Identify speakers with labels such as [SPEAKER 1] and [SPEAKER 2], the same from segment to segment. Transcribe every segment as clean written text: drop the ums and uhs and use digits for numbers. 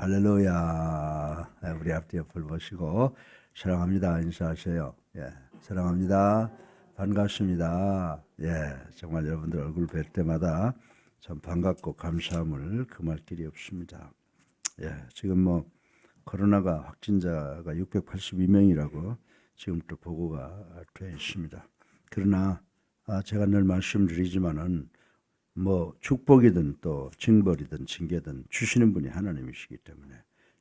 [SPEAKER 1] 할렐루야. 우리 앞뒤 옆을 보시고 사랑합니다 인사하세요. 예, 사랑합니다. 반갑습니다. 예, 정말 여러분들 얼굴 뵐 때마다 참 반갑고 감사함을 금할 길이 없습니다. 예, 지금 뭐 코로나가 확진자가 682명이라고 지금 또 보고가 돼 있습니다. 그러나 제가 늘 말씀드리지만은 뭐 축복이든 또 징벌이든 징계든 주시는 분이 하나님이시기 때문에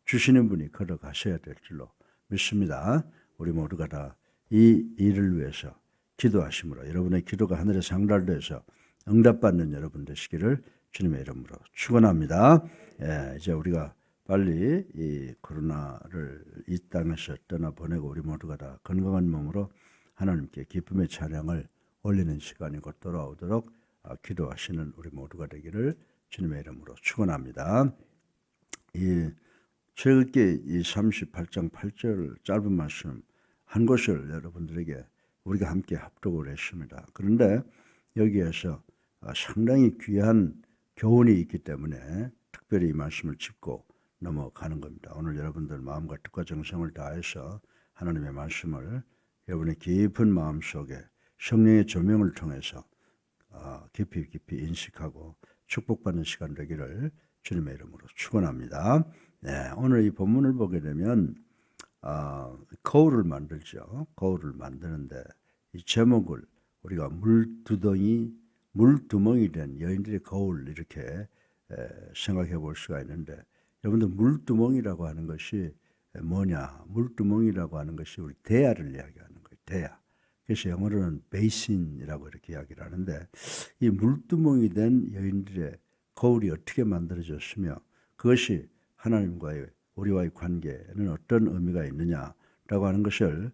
[SPEAKER 1] 주시는 분이 걸어가셔야 될 줄로 믿습니다. 우리 모두가 다 이 일을 위해서 기도하심으로 여러분의 기도가 하늘에 상달돼서 응답받는 여러분 되시기를 주님의 이름으로 축원합니다. 예, 이제 우리가 빨리 이 코로나를 이 땅에서 떠나보내고 우리 모두가 다 건강한 몸으로 하나님께 기쁨의 찬양을 올리는 시간이 곧 돌아오도록 기도하시는 우리 모두가 되기를 주님의 이름으로 축원합니다. 이 출애굽기 이 38장 8절 짧은 말씀 한 곳을 여러분들에게 우리가 함께 합독을 했습니다. 그런데 여기에서 상당히 귀한 교훈이 있기 때문에 특별히 이 말씀을 짚고 넘어가는 겁니다. 오늘 여러분들 마음과 뜻과 정성을 다해서 하나님의 말씀을 여러분의 깊은 마음속에 성령의 조명을 통해서 깊이 인식하고 축복받는 시간 되기를 주님의 이름으로 축원합니다. 네, 오늘 이 본문을 보게 되면 거울을 만들죠. 거울을 만드는데 이 제목을 우리가 물두멍이 된 여인들의 거울 이렇게 생각해 볼 수가 있는데 여러분들 물두멍이라고 하는 것이 뭐냐? 물두멍이라고 하는 것이 우리 대야를 이야기하는 거예요. 대야. 그래서 영어로는 베이신이라고 이렇게 이야기를 하는데 이 물두멍이 된 여인들의 거울이 어떻게 만들어졌으며 그것이 하나님과의 우리와의 관계에는 어떤 의미가 있느냐라고 하는 것을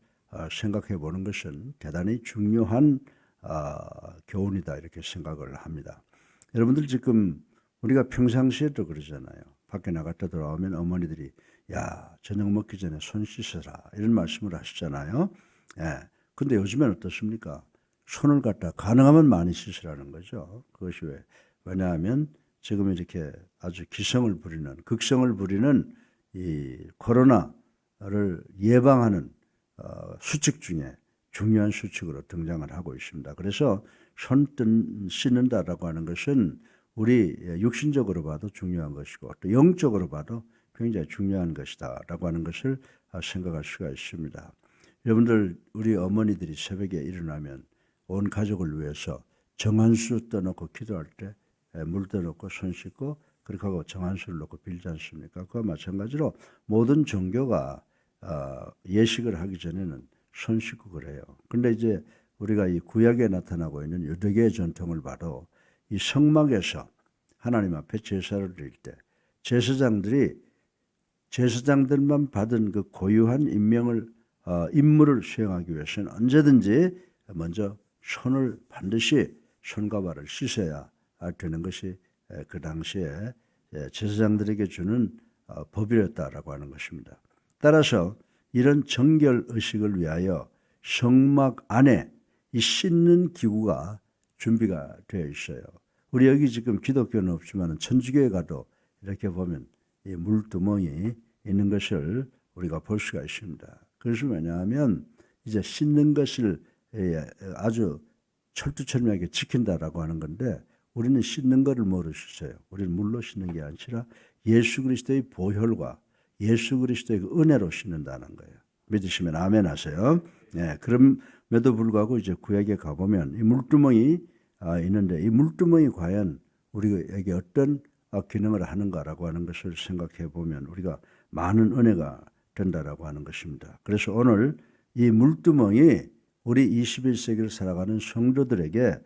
[SPEAKER 1] 생각해 보는 것은 대단히 중요한 교훈이다 이렇게 생각을 합니다. 여러분들 지금 우리가 평상시에도 그러잖아요. 밖에 나갔다 돌아오면 어머니들이 야 저녁 먹기 전에 손 씻어라 이런 말씀을 하시잖아요. 예. 근데 요즘엔 어떻습니까? 손을 갖다 가능하면 많이 씻으라는 거죠. 그것이 왜냐하면 지금 이렇게 아주 극성을 부리는 이 코로나를 예방하는 수칙 중에 중요한 수칙으로 등장을 하고 있습니다. 그래서 손 씻는다라고 하는 것은 우리 육신적으로 봐도 중요한 것이고 또 영적으로 봐도 굉장히 중요한 것이다라고 하는 것을 생각할 수가 있습니다. 여러분들 우리 어머니들이 새벽에 일어나면 온 가족을 위해서 정한수 떠놓고 기도할 때 물 떠놓고 손 씻고 그렇게 하고 정한수를 놓고 빌지 않습니까? 그와 마찬가지로 모든 종교가 예식을 하기 전에는 손 씻고 그래요. 그런데 이제 우리가 이 구약에 나타나고 있는 유대교의 전통을 봐도 이 성막에서 하나님 앞에 제사를 드릴 때 제사장들만 받은 그 고유한 임무를 수행하기 위해서는 언제든지 먼저 손을 반드시 손과 발을 씻어야 되는 것이 그 당시에 제사장들에게 주는 법이었다라고 하는 것입니다. 따라서 이런 정결 의식을 위하여 성막 안에 이 씻는 기구가 준비가 되어 있어요. 우리 여기 지금 기독교는 없지만 천주교에 가도 이렇게 보면 이 물두멍이 있는 것을 우리가 볼 수가 있습니다. 그것은 왜냐하면 이제 씻는 것을 아주 철두철미하게 지킨다라고 하는 건데 우리는 씻는 것을 뭐로 씻어요? 우리는 물로 씻는 게 아니라 예수 그리스도의 보혈과 예수 그리스도의 은혜로 씻는다는 거예요. 믿으시면 아멘 하세요. 네, 그럼에도 불구하고 이제 구약에 가보면 이 물두멍이 있는데 이 물두멍이 과연 우리에게 어떤 기능을 하는가라고 하는 것을 생각해 보면 우리가 많은 은혜가 된다라고 하는 것입니다. 그래서 오늘 이 물두멍이 우리 21세기를 살아가는 성도들에게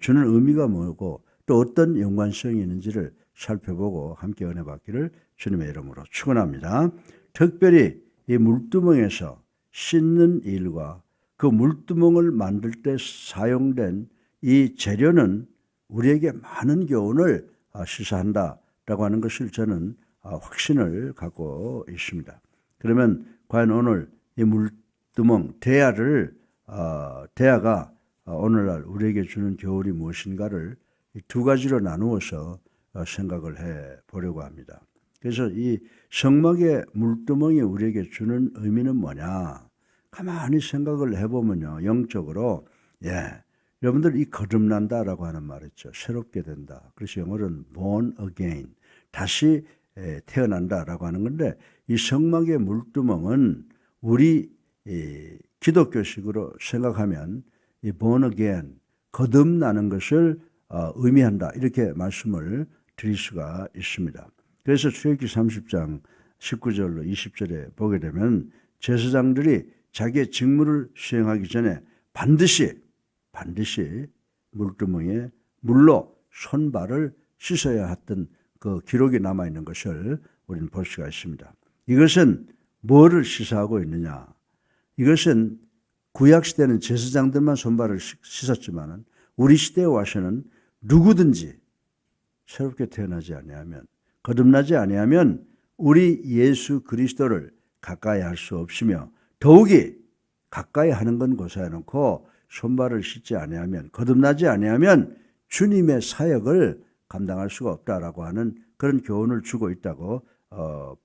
[SPEAKER 1] 주는 의미가 뭐고 또 어떤 연관성이 있는지를 살펴보고 함께 은혜 받기를 주님의 이름으로 축원합니다. 특별히 이 물두멍에서 씻는 일과 그 물두멍을 만들 때 사용된 이 재료는 우리에게 많은 교훈을 시사한다라고 하는 것을 저는 확신을 갖고 있습니다. 그러면 과연 오늘 이 물두멍 대야가 오늘날 우리에게 주는 교훈이 무엇인가를 두 가지로 나누어서 생각을 해 보려고 합니다. 그래서 이 성막의 물두멍이 우리에게 주는 의미는 뭐냐? 가만히 생각을 해보면요, 영적으로, 여러분들 이 거듭난다라고 하는 말 있죠. 새롭게 된다. 그래서 영어로는 born again, 다시 태어난다라고 하는 건데, 이 성막의 물두멍은 우리 기독교식으로 생각하면 이 born again, 거듭나는 것을 의미한다. 이렇게 말씀을 드릴 수가 있습니다. 그래서 출애굽기 30장 19절로 20절에 보게 되면 제사장들이 자기의 직무를 수행하기 전에 반드시 물두멍에 물로 손발을 씻어야 했던 그 기록이 남아있는 것을 우리는 볼 수가 있습니다. 이것은 뭐를 시사하고 있느냐? 이것은 구약시대는 제사장들만 손발을 씻었지만 우리 시대에 와서는 누구든지 새롭게 태어나지 아니하면, 거듭나지 아니하면 우리 예수 그리스도를 가까이 할 수 없으며, 더욱이 가까이 하는 건 고사해놓고 손발을 씻지 아니하면, 거듭나지 아니하면 주님의 사역을 감당할 수가 없다라고 하는 그런 교훈을 주고 있다고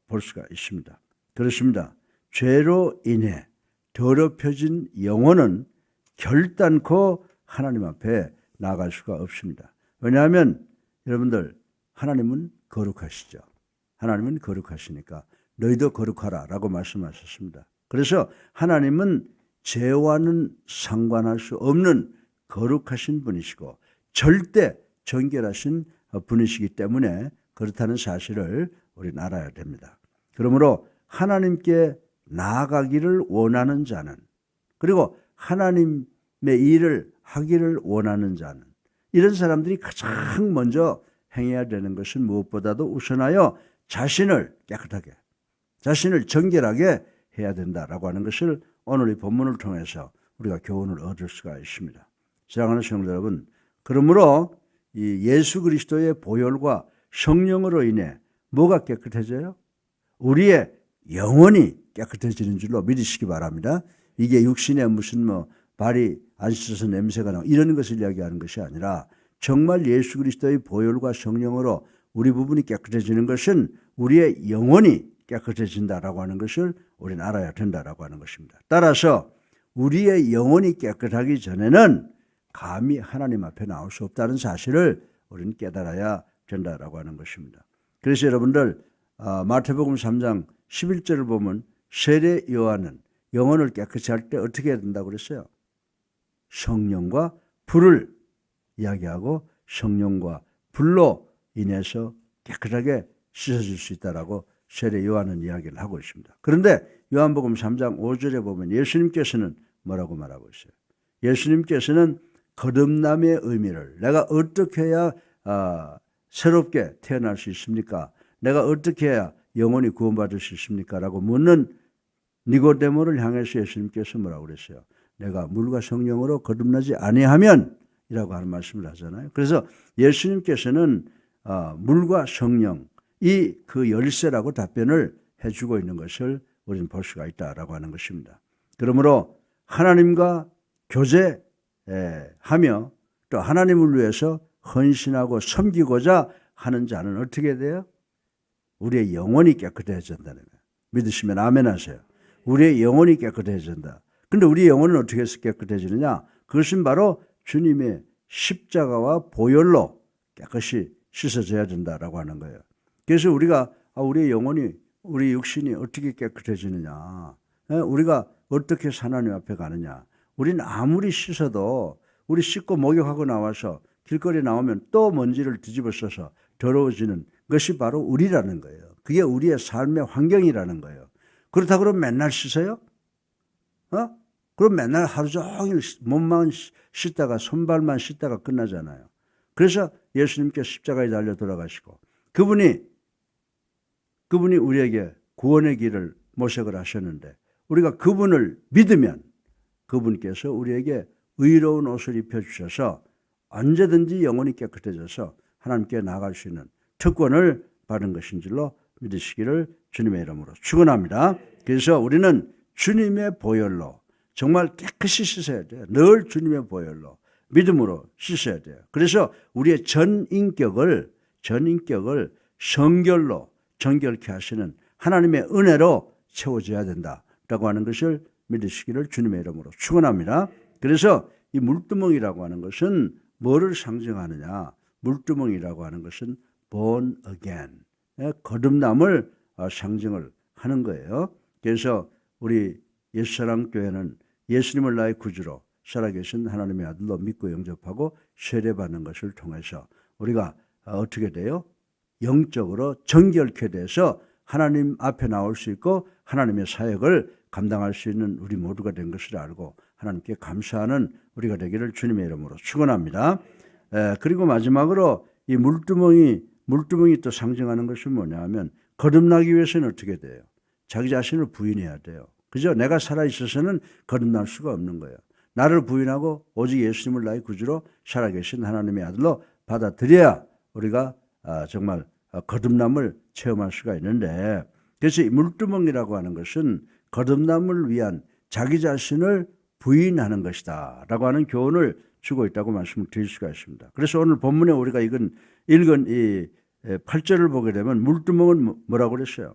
[SPEAKER 1] 볼 수가 있습니다. 그렇습니다. 죄로 인해 더럽혀진 영혼은 결단코 하나님 앞에 나아갈 수가 없습니다. 왜냐하면 여러분들, 하나님은 거룩하시죠. 하나님은 거룩하시니까 너희도 거룩하라 라고 말씀하셨습니다. 그래서 하나님은 죄와는 상관할 수 없는 거룩하신 분이시고 절대 정결하신 분이시기 때문에 그렇다는 사실을 우리는 알아야 됩니다. 그러므로 하나님께 나아가기를 원하는 자는, 그리고 하나님의 일을 하기를 원하는 자는, 이런 사람들이 가장 먼저 행해야 되는 것은 무엇보다도 우선하여 자신을 깨끗하게, 자신을 정결하게 해야 된다라고 하는 것을 오늘 이 본문을 통해서 우리가 교훈을 얻을 수가 있습니다. 사랑하는 성도 여러분, 그러므로 이 예수 그리스도의 보혈과 성령으로 인해 뭐가 깨끗해져요? 우리의 영혼이 깨끗해지는 줄로 믿으시기 바랍니다. 이게 육신에 무슨 발이 안 씻어서 냄새가 나고 이런 것을 이야기하는 것이 아니라 정말 예수 그리스도의 보혈과 성령으로 우리 부분이 깨끗해지는 것은 우리의 영혼이 깨끗해진다라고 하는 것을 우리는 알아야 된다라고 하는 것입니다. 따라서 우리의 영혼이 깨끗하기 전에는 감히 하나님 앞에 나올 수 없다는 사실을 우리는 깨달아야 된다라고 하는 것입니다. 그래서 여러분들 마태복음 3장 11절을 보면 세례 요한은 영혼을 깨끗이 할 때 어떻게 해야 된다고 그랬어요? 성령과 불을 이야기하고 성령과 불로 인해서 깨끗하게 씻어질 수 있다라고 세례 요한은 이야기를 하고 있습니다. 그런데 요한복음 3장 5절에 보면 예수님께서는 뭐라고 말하고 있어요? 예수님께서는 거듭남의 의미를, 내가 어떻게 해야 새롭게 태어날 수 있습니까? 내가 어떻게 해야 영혼이 구원받을 수 있습니까? 라고 묻는 니고데모를 향해서 예수님께서 뭐라고 그랬어요? 내가 물과 성령으로 거듭나지 아니하면 이라고 하는 말씀을 하잖아요. 그래서 예수님께서는 물과 성령, 이 그 열쇠라고 답변을 해주고 있는 것을 우리는 볼 수가 있다라고 하는 것입니다. 그러므로 하나님과 교제하며 또 하나님을 위해서 헌신하고 섬기고자 하는 자는 어떻게 돼요? 우리의 영혼이 깨끗해진다는 거예요. 믿으시면 아멘 하세요. 우리의 영혼이 깨끗해진다. 그런데 우리의 영혼은 어떻게 해서 깨끗해지느냐? 그것은 바로 주님의 십자가와 보혈로 깨끗이 씻어져야 된다라고 하는 거예요. 그래서 우리가 우리의 영혼이, 우리 육신이 어떻게 깨끗해지느냐? 우리가 어떻게 하나님 앞에 가느냐? 우리는 아무리 씻어도 우리 씻고 목욕하고 나와서 길거리에 나오면 또 먼지를 뒤집어 써서 더러워지는 것이 바로 우리라는 거예요. 그게 우리의 삶의 환경이라는 거예요. 그렇다고 그러면 맨날 씻어요? 그럼 맨날 하루 종일 몸만 씻다가 손발만 씻다가 끝나잖아요. 그래서 예수님께서 십자가에 달려 돌아가시고 그분이 우리에게 구원의 길을 모색을 하셨는데 우리가 그분을 믿으면 그분께서 우리에게 의로운 옷을 입혀주셔서 언제든지 영혼이 깨끗해져서 하나님께 나아갈 수 있는 특권을 받은 것인 줄로 믿으시기를 주님의 이름으로 축원합니다. 그래서 우리는 주님의 보혈로 정말 깨끗이 씻어야 돼요. 늘 주님의 보혈로 믿음으로 씻어야 돼요. 그래서 우리의 전 인격을 성결로 정결케 하시는 하나님의 은혜로 채워져야 된다라고 하는 것을 믿으시기를 주님의 이름으로 축원합니다. 그래서 이 물두멍이라고 하는 것은 뭐를 상징하느냐? 물두멍이라고 하는 것은 born again, 거듭남을 상징을 하는 거예요. 그래서 우리 예수사랑교회는 예수님을 나의 구주로 살아계신 하나님의 아들로 믿고 영접하고 세례받는 것을 통해서 우리가 어떻게 돼요? 영적으로 정결케 돼서 하나님 앞에 나올 수 있고 하나님의 사역을 감당할 수 있는 우리 모두가 된 것을 알고 하나님께 감사하는 우리가 되기를 주님의 이름으로 축원합니다. 그리고 마지막으로 이 물두멍이 또 상징하는 것은 뭐냐 하면 거듭나기 위해서는 어떻게 돼요? 자기 자신을 부인해야 돼요. 그죠? 내가 살아있어서는 거듭날 수가 없는 거예요. 나를 부인하고 오직 예수님을 나의 구주로 살아계신 하나님의 아들로 받아들여야 우리가 정말 거듭남을 체험할 수가 있는데, 그래서 이 물두멍이라고 하는 것은 거듭남을 위한 자기 자신을 부인하는 것이다 라고 하는 교훈을 주고 있다고 말씀을 드릴 수가 있습니다. 그래서 오늘 본문에 우리가 읽은 이 8절을 보게 되면 물두멍은 뭐라고 그랬어요?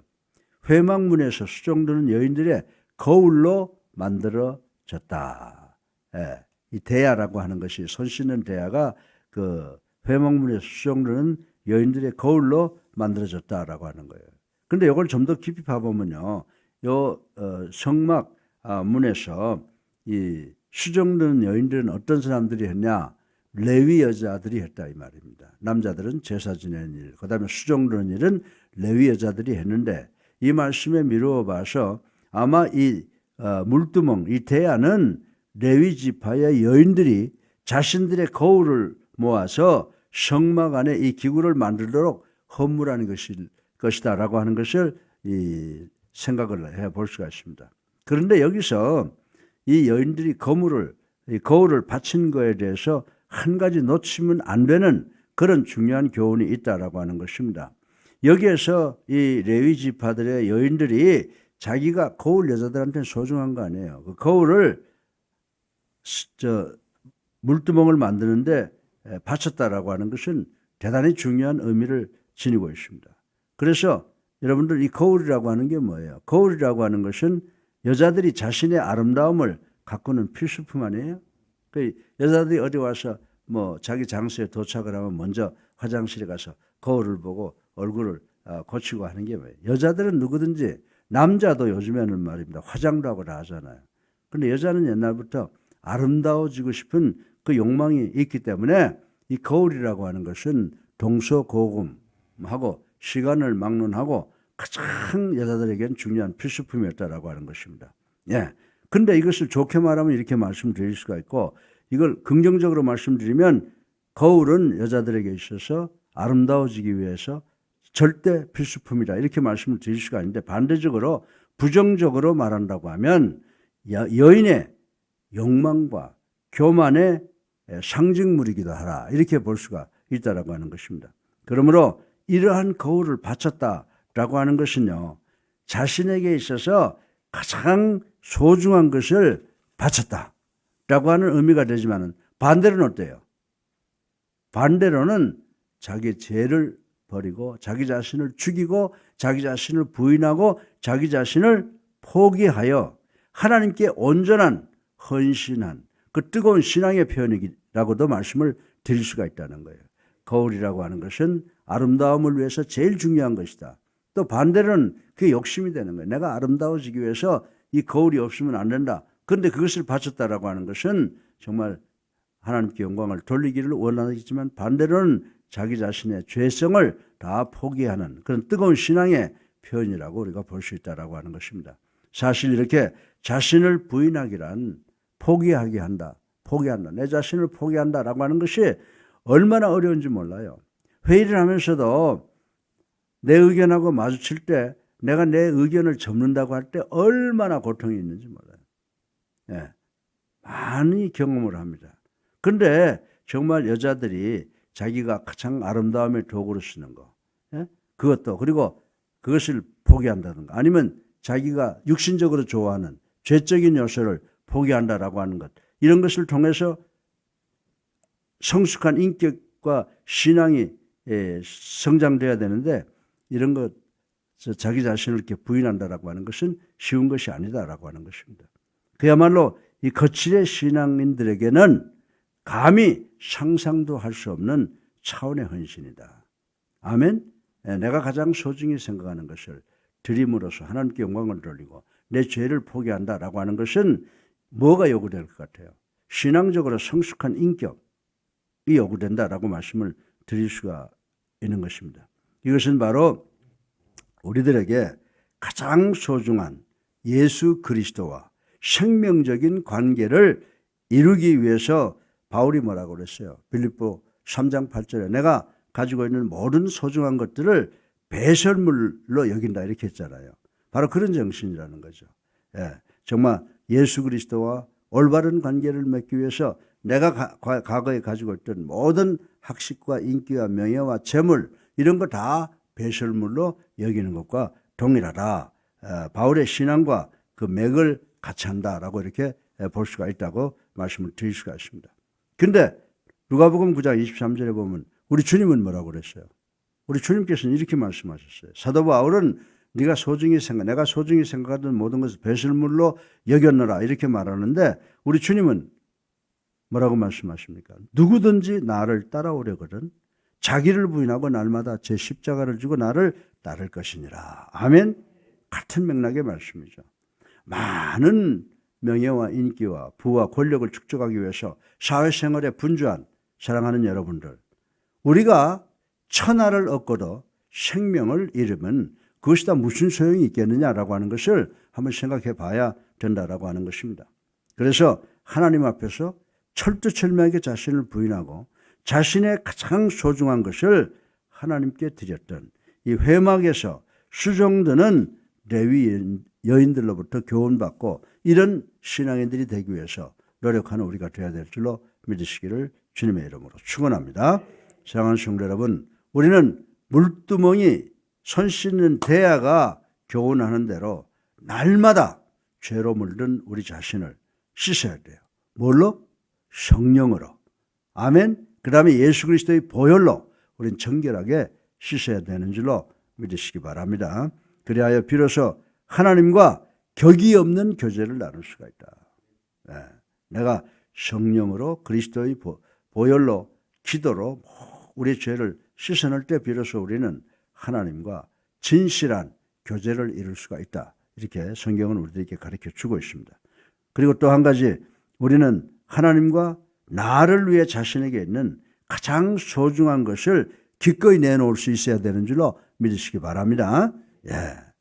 [SPEAKER 1] 회막문에서 수종드는 여인들의 거울로 만들어졌다. 이 대야라고 하는 것이, 손 씻는 대야가 그 회막문에서 수종드는 여인들의 거울로 만들어졌다라고 하는 거예요. 그런데 이걸 좀 더 깊이 봐보면요, 요 성막 문에서 이 수종드는 여인들은 어떤 사람들이 했냐? 레위 여자들이 했다 이 말입니다. 남자들은 제사 지내는 일, 그다음에 수종드는 일은 레위 여자들이 했는데, 이 말씀에 미루어 봐서 아마 이 물두멍, 이 대야는 레위 지파의 여인들이 자신들의 거울을 모아서 성막 안에 이 기구를 만들도록 헌물하는 것이다라고 하는 것을 생각을 해볼 수가 있습니다. 그런데 여기서 이 여인들이 거울을 바친 거에 대해서 한 가지 놓치면 안 되는 그런 중요한 교훈이 있다라고 하는 것입니다. 여기에서 이 레위 지파들의 여인들이 자기가 거울 여자들한테는 소중한 거 아니에요. 그 거울을 물두멍을 만드는데 바쳤다라고 하는 것은 대단히 중요한 의미를 지니고 있습니다. 그래서 여러분들, 이 거울이라고 하는 게 뭐예요? 거울이라고 하는 것은 여자들이 자신의 아름다움을 가꾸는 필수품 아니에요? 그 여자들이 어디 와서 뭐 자기 장소에 도착을 하면 먼저 화장실에 가서 거울을 보고 얼굴을 고치고 하는 게 뭐예요? 여자들은 누구든지, 남자도 요즘에는 말입니다, 화장도 하고 다 하잖아요. 그런데 여자는 옛날부터 아름다워지고 싶은 그 욕망이 있기 때문에 이 거울이라고 하는 것은 동서고금하고 시간을 막론하고 가장 여자들에게는 중요한 필수품이었다라고 하는 것입니다. 예. 근데 이것을 좋게 말하면 이렇게 말씀드릴 수가 있고, 이걸 긍정적으로 말씀드리면 거울은 여자들에게 있어서 아름다워지기 위해서 절대 필수품이다, 이렇게 말씀을 드릴 수가 있는데, 반대적으로 부정적으로 말한다고 하면 여인의 욕망과 교만의 상징물이기도 하라, 이렇게 볼 수가 있다라고 하는 것입니다. 그러므로 이러한 거울을 바쳤다라고 하는 것은요, 자신에게 있어서 가장 소중한 것을 바쳤다라고 하는 의미가 되지만, 반대로는 어때요? 반대로는 자기 죄를 버리고 자기 자신을 죽이고 자기 자신을 부인하고 자기 자신을 포기하여 하나님께 온전한 헌신한 그 뜨거운 신앙의 표현이라고도 말씀을 드릴 수가 있다는 거예요. 거울이라고 하는 것은 아름다움을 위해서 제일 중요한 것이다. 또 반대로는 그게 욕심이 되는 거예요. 내가 아름다워지기 위해서 이 거울이 없으면 안 된다. 그런데 그것을 바쳤다라고 하는 것은 정말 하나님께 영광을 돌리기를 원하겠지만, 반대로는 자기 자신의 죄성을 다 포기하는 그런 뜨거운 신앙의 표현이라고 우리가 볼 수 있다라고 하는 것입니다. 사실 이렇게 자신을 부인하기란 포기하게 한다. 내 자신을 포기한다라고 하는 것이 얼마나 어려운지 몰라요. 회의를 하면서도 내 의견하고 마주칠 때 내가 내 의견을 접는다고 할 때 얼마나 고통이 있는지 몰라요. 예, 많이 경험을 합니다. 그런데 정말 여자들이 자기가 가장 아름다움의 도구로 쓰는 거, 그것도, 그리고 그것을 포기한다든가, 아니면 자기가 육신적으로 좋아하는 죄적인 요소를 포기한다라고 하는 것, 이런 것을 통해서 성숙한 인격과 신앙이 성장돼야 되는데, 이런 것 자기 자신을 이렇게 부인한다라고 하는 것은 쉬운 것이 아니다라고 하는 것입니다. 그야말로 이 거칠의 신앙인들에게는 감히 상상도 할 수 없는 차원의 헌신이다. 아멘. 내가 가장 소중히 생각하는 것을 드림으로써 하나님께 영광을 돌리고 내 죄를 포기한다라고 하는 것은 뭐가 요구될 것 같아요? 신앙적으로 성숙한 인격이 요구된다라고 말씀을 드릴 수가 있는 것입니다. 이것은 바로 우리들에게 가장 소중한 예수 그리스도와 생명적인 관계를 이루기 위해서 바울이 뭐라고 그랬어요? 빌립보 3장 8절에 내가 가지고 있는 모든 소중한 것들을 배설물로 여긴다 이렇게 했잖아요. 바로 그런 정신이라는 거죠. 정말 예수 그리스도와 올바른 관계를 맺기 위해서 내가 과거에 가지고 있던 모든 학식과 인기와 명예와 재물 이런 거 다 배설물로 여기는 것과 동일하다. 바울의 신앙과 그 맥을 같이 한다라고 이렇게 볼 수가 있다고 말씀을 드릴 수가 있습니다. 그런데 누가복음 9장 23절에 보면 우리 주님은 뭐라고 그랬어요? 우리 주님께서는 이렇게 말씀하셨어요. 사도 바울은 내가 소중히 생각하던 모든 것을 배설물로 여겼노라 이렇게 말하는데 우리 주님은 뭐라고 말씀하십니까? 누구든지 나를 따라오려거든 자기를 부인하고 날마다 제 십자가를 지고 나를 따를 것이니라. 아멘. 같은 맥락의 말씀이죠. 많은 명예와 인기와 부와 권력을 축적하기 위해서 사회생활에 분주한 사랑하는 여러분들, 우리가 천하를 얻고도 생명을 잃으면 그것이 다 무슨 소용이 있겠느냐라고 하는 것을 한번 생각해 봐야 된다라고 하는 것입니다. 그래서 하나님 앞에서 철두철미하게 자신을 부인하고 자신의 가장 소중한 것을 하나님께 드렸던 이 회막에서 수종드는 레위 여인들로부터 교훈받고 이런 신앙인들이 되기 위해서 노력하는 우리가 되어야 될 줄로 믿으시기를 주님의 이름으로 축원합니다. 사랑하는 성도 여러분, 우리는 물두멍이 손 씻는 대야가 교훈하는 대로 날마다 죄로 물든 우리 자신을 씻어야 돼요. 뭘로? 성령으로. 아멘. 그 다음에 예수 그리스도의 보혈로 우리는 정결하게 씻어야 되는 줄로 믿으시기 바랍니다. 그리하여 비로소 하나님과 격이 없는 교제를 나눌 수가 있다. 내가 성령으로 그리스도의 보혈로 기도로 우리의 죄를 씻어낼 때 비로소 우리는 하나님과 진실한 교제를 이룰 수가 있다. 이렇게 성경은 우리들에게 가르쳐 주고 있습니다. 그리고 또 한 가지 우리는 하나님과 나를 위해 자신에게 있는 가장 소중한 것을 기꺼이 내놓을 수 있어야 되는 줄로 믿으시기 바랍니다.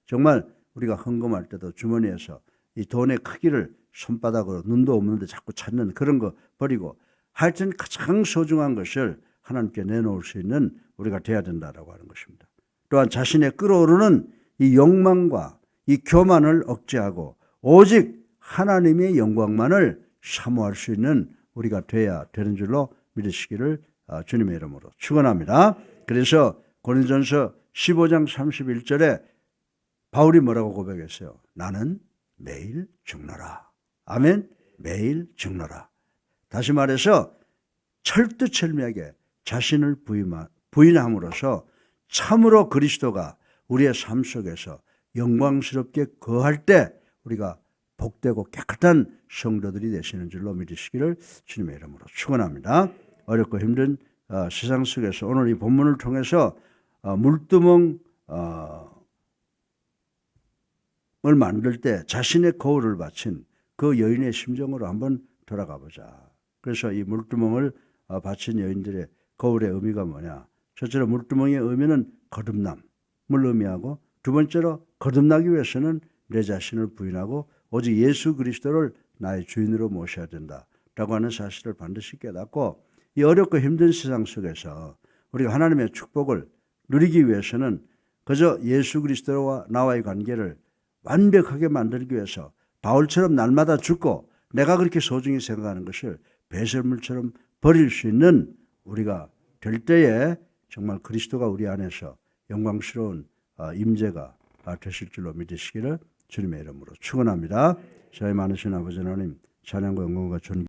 [SPEAKER 1] 정말 우리가 헌금할 때도 주머니에서 이 돈의 크기를 손바닥으로 눈도 없는데 자꾸 찾는 그런 거 버리고 하여튼 가장 소중한 것을 하나님께 내놓을 수 있는 우리가 돼야 된다라고 하는 것입니다. 또한 자신의 끓어오르는 이 욕망과 이 교만을 억제하고 오직 하나님의 영광만을 사모할 수 있는 우리가 돼야 되는 줄로 믿으시기를 주님의 이름으로 축원합니다. 그래서 고린도전서 15장 31절에 바울이 뭐라고 고백했어요? 나는 매일 죽노라. 아멘. 매일 죽노라. 다시 말해서 철두철미하게 자신을 부인함으로써 참으로 그리스도가 우리의 삶 속에서 영광스럽게 거할 때 우리가 복되고 깨끗한 성도들이 되시는 줄로 믿으시기를 주님의 이름으로 축원합니다. 어렵고 힘든 세상 속에서 오늘 이 본문을 통해서 물두멍을 만들 때 자신의 거울을 바친 그 여인의 심정으로 한번 돌아가 보자. 그래서 이 물두멍을 바친 여인들의 거울의 의미가 뭐냐? 첫째로 물두멍의 의미는 거듭남을 의미하고 두 번째로 거듭나기 위해서는 내 자신을 부인하고 오직 예수 그리스도를 나의 주인으로 모셔야 된다라고 하는 사실을 반드시 깨닫고 이 어렵고 힘든 세상 속에서 우리가 하나님의 축복을 누리기 위해서는 그저 예수 그리스도와 나와의 관계를 완벽하게 만들기 위해서 바울처럼 날마다 죽고 내가 그렇게 소중히 생각하는 것을 배설물처럼 버릴 수 있는 우리가 될 때에 정말 그리스도가 우리 안에서 영광스러운 임재가 되실 줄로 믿으시기를 주님의 이름으로 축원합니다. 저희 많으신 아버지 하나님 찬양과 영광과 존귀